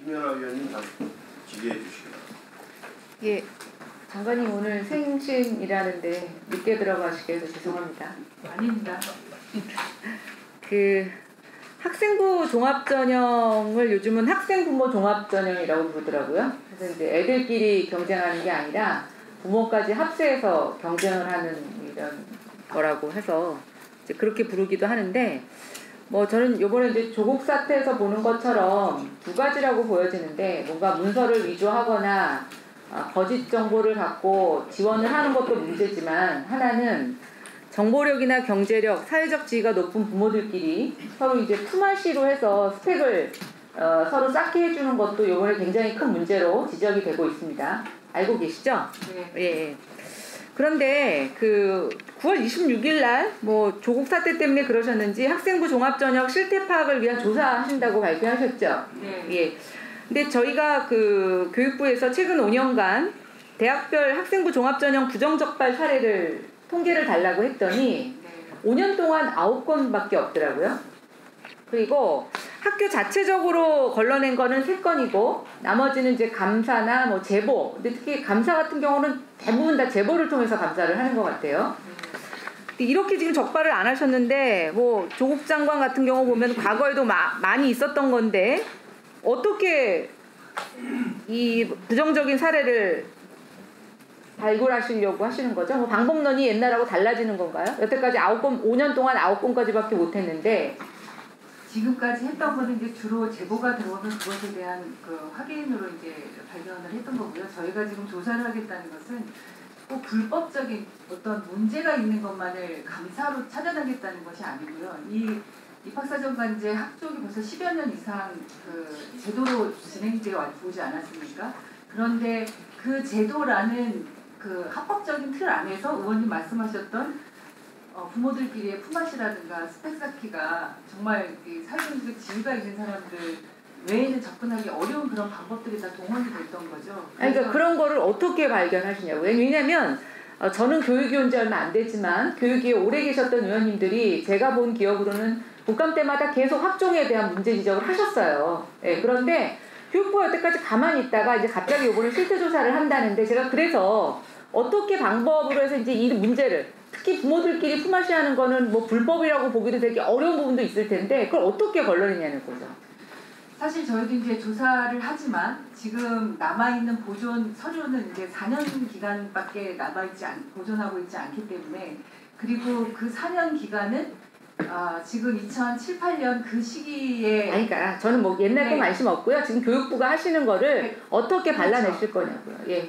김연아 위원님 질의해 주시기 바랍니다. 예, 장관님 오늘 생신이라는데 늦게 들어가시게 해서 죄송합니다. 아닙니다. 학생부 종합전형을 요즘은 학생부모 종합전형이라고 부르더라고요. 그래서 이제 애들끼리 경쟁하는 게 아니라 부모까지 합세해서 경쟁을 하는 이런 거라고 해서 이제 그렇게 부르기도 하는데, 뭐 저는 요번에 이제 조국 사태에서 보는 것처럼 두 가지라고 보여지는데, 뭔가 문서를 위조하거나 거짓 정보를 갖고 지원을 하는 것도 문제지만, 하나는 정보력이나 경제력, 사회적 지위가 높은 부모들끼리 서로 이제 품앗이로 해서 스펙을 서로 쌓게 해주는 것도 요번에 굉장히 큰 문제로 지적이 되고 있습니다. 알고 계시죠? 네. 예. 그런데 9월 26일 날 뭐 조국 사태 때문에 그러셨는지 학생부 종합전형 실태 파악을 위한 조사하신다고 발표하셨죠? 네. 예. 근데 저희가 교육부에서 최근 5년간 대학별 학생부 종합전형 부정적발 사례를 통계를 달라고 했더니 5년 동안 9건밖에 없더라고요. 그리고 학교 자체적으로 걸러낸 거는 3건이고 나머지는 이제 감사나 뭐 제보, 근데 특히 감사 같은 경우는 대부분 다 제보를 통해서 감사를 하는 것 같아요. 이렇게 지금 적발을 안 하셨는데, 뭐 조국 장관 같은 경우 보면 과거에도 많이 있었던 건데 어떻게 이 부정적인 사례를 발굴하시려고 하시는 거죠? 뭐 방법론이 옛날하고 달라지는 건가요? 여태까지 5년 동안 9건까지밖에 못했는데. 지금까지 했던 거는 이제 주로 제보가 들어오면 그것에 대한 확인으로 이제 발견을 했던 거고요. 저희가 지금 조사를 하겠다는 것은 꼭 불법적인 어떤 문제가 있는 것만을 감사로 찾아내겠다는 것이 아니고요. 이 입학사정관제 학종이 벌써 10여 년 이상 제도로 진행되어 오지 않았습니까? 그런데 그 제도라는 합법적인 틀 안에서 의원님 말씀하셨던 부모들끼리의 품앗이라든가 스펙 쌓기가 정말 사회적 지위가 있는 사람들 외에는 접근하기 어려운 그런 방법들이 다 동원이 됐던 거죠. 그러니까 그런 거를 어떻게 발견하시냐고요. 왜냐하면 저는 교육이 온 지 얼마 안 되지만 교육위에 오래 계셨던 의원님들이 제가 본 기억으로는 국감 때마다 계속 학종에 대한 문제 지적을 하셨어요. 예, 그런데 교육부가 여태까지 가만히 있다가 이제 갑자기 이번에 실태조사를 한다는데, 제가 그래서 어떻게 방법으로 해서 이제 이 문제를, 특히 부모들끼리 품앗이 하는 거는 뭐 불법이라고 보기도 되게 어려운 부분도 있을 텐데 그걸 어떻게 걸러내냐는 거죠. 사실 저희도 이제 조사를 하지만 지금 남아있는 보존 서류는 이제 4년 기간밖에 보존하고 있지 않기 때문에, 그리고 그 4년 기간은 지금 2007, 8년 그 시기에. 그러니까 저는 뭐 옛날 거 관심 없고요. 지금 교육부가 하시는 거를 어떻게 발라내실 거냐고요. 예.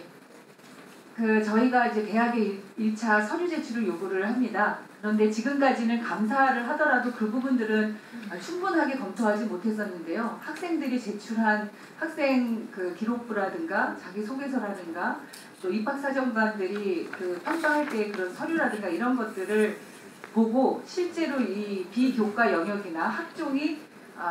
저희가 이제 대학에 1차 서류 제출을 요구를 합니다. 그런데 지금까지는 감사를 하더라도 그 부분들은 충분하게 검토하지 못했었는데요. 학생들이 제출한 학생 기록부라든가 자기소개서라든가 또 입학사정관들이 평가할 때 그런 서류라든가 이런 것들을 보고 실제로 이 비교과 영역이나 학종이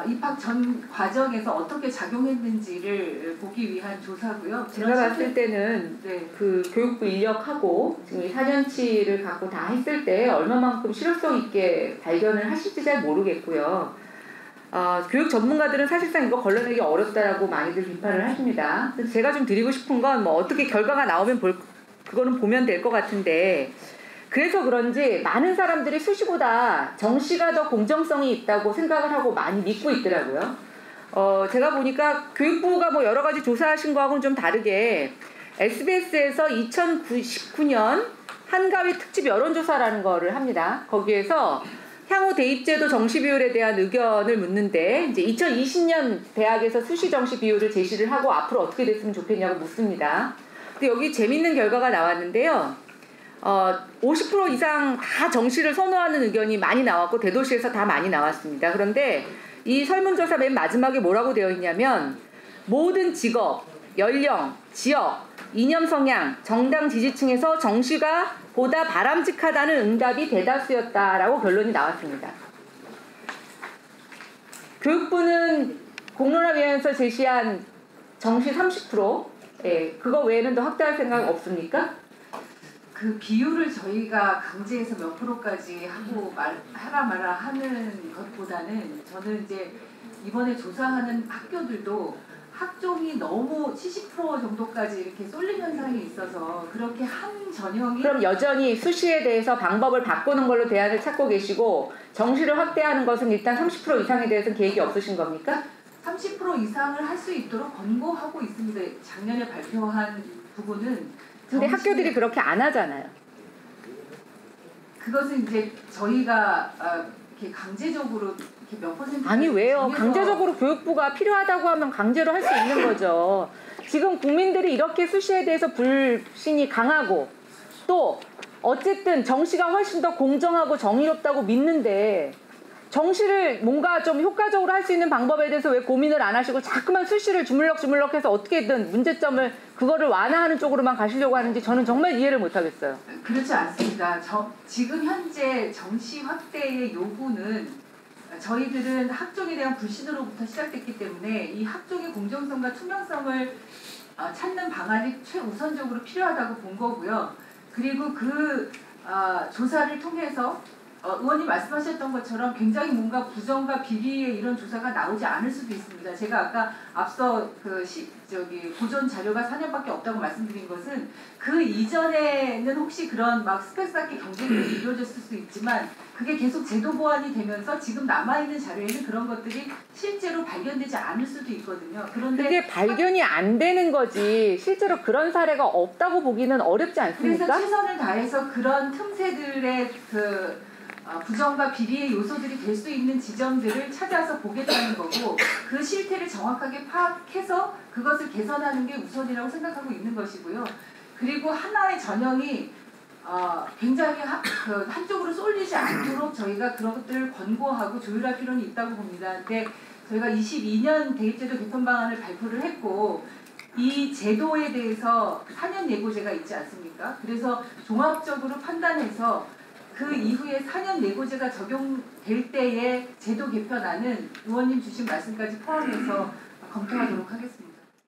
입학 전 과정에서 어떻게 작용했는지를 보기 위한 조사고요. 제가 봤을 때는 네. 교육부 인력하고 지금 이 4년치를 갖고 다 했을 때 얼마만큼 실효성 있게 발견을 하실지 잘 모르겠고요. 교육 전문가들은 사실상 이거 걸러내기 어렵다라고 많이들 비판을 하십니다. 그래서 제가 좀 드리고 싶은 건 뭐 어떻게 결과가 나오면 그거는 보면 될 것 같은데, 그래서 그런지 많은 사람들이 수시보다 정시가 더 공정성이 있다고 생각을 하고 많이 믿고 있더라고요. 제가 보니까 교육부가 뭐 여러 가지 조사하신 거하고는 좀 다르게 SBS에서 2019년 한가위 특집 여론조사라는 거를 합니다. 거기에서 향후 대입제도 정시 비율에 대한 의견을 묻는데, 이제 2020년 대학에서 수시 정시 비율을 제시를 하고 앞으로 어떻게 됐으면 좋겠냐고 묻습니다. 근데 여기 재밌는 결과가 나왔는데요. 50% 이상 다 정시를 선호하는 의견이 많이 나왔고 대도시에서 다 많이 나왔습니다. 그런데 이 설문조사 맨 마지막에 뭐라고 되어 있냐면, 모든 직업, 연령, 지역, 이념 성향, 정당 지지층에서 정시가 보다 바람직하다는 응답이 대다수였다라고 결론이 나왔습니다. 교육부는 공론화위원회에서 제시한 정시 30%, 그거 외에는 더 확대할 생각 없습니까? 그 비율을 저희가 강제해서 몇 프로까지 하고 하라 마라 하는 것보다는, 저는 이제 이번에 조사하는 학교들도 학종이 너무 70% 정도까지 이렇게 쏠림 현상이 있어서 그렇게 한 전형이 그럼 여전히 수시에 대해서 방법을 바꾸는 걸로 대안을 찾고 계시고 정시를 확대하는 것은 일단 30% 이상에 대해서는 계획이 없으신 겁니까? 30% 이상을 할 수 있도록 권고하고 있습니다. 작년에 발표한 부분은 근데 학교들이 그렇게 안 하잖아요. 그것은 이제 저희가 이렇게 강제적으로 이렇게 몇 퍼센트 아니 왜요? 강제적으로 교육부가 필요하다고 하면 강제로 할 수 있는 거죠. 지금 국민들이 이렇게 수시에 대해서 불신이 강하고 또 어쨌든 정시가 훨씬 더 공정하고 정의롭다고 믿는데 정시를 뭔가 좀 효과적으로 할 수 있는 방법에 대해서 왜 고민을 안 하시고 자꾸만 수시를 주물럭주물럭해서 어떻게든 문제점을 그거를 완화하는 쪽으로만 가시려고 하는지 저는 정말 이해를 못하겠어요. 그렇지 않습니다. 지금 현재 정시 확대의 요구는 저희들은 학종에 대한 불신으로부터 시작됐기 때문에 이 학종의 공정성과 투명성을 찾는 방안이 최우선적으로 필요하다고 본 거고요. 그리고 그 조사를 통해서 의원님 말씀하셨던 것처럼 굉장히 뭔가 부정과 비리의 이런 조사가 나오지 않을 수도 있습니다. 제가 아까 앞서 보존 자료가 4년밖에 없다고 말씀드린 것은 그 이전에는 혹시 그런 막 스펙 쌓기 경쟁이 이루어졌을 수 있지만 그게 계속 제도 보완이 되면서 지금 남아있는 자료에는 그런 것들이 실제로 발견되지 않을 수도 있거든요. 그런데 그게 발견이 안 되는 거지 실제로 그런 사례가 없다고 보기는 어렵지 않습니까? 그래서 최선을 다해서 그런 틈새들의 부정과 비리의 요소들이 될 수 있는 지점들을 찾아서 보겠다는 거고 그 실태를 정확하게 파악해서 그것을 개선하는 게 우선이라고 생각하고 있는 것이고요. 그리고 하나의 전형이 굉장히 한쪽으로 쏠리지 않도록 저희가 그런 것들을 권고하고 조율할 필요는 있다고 봅니다. 근데 저희가 22년 대입제도 개편 방안을 발표를 했고 이 제도에 대해서 4년 예고제가 있지 않습니까? 그래서 종합적으로 판단해서 그 이후에 4년 예고제가 적용될 때의 제도 개편안은 의원님 주신 말씀까지 포함해서 검토하도록 하겠습니다.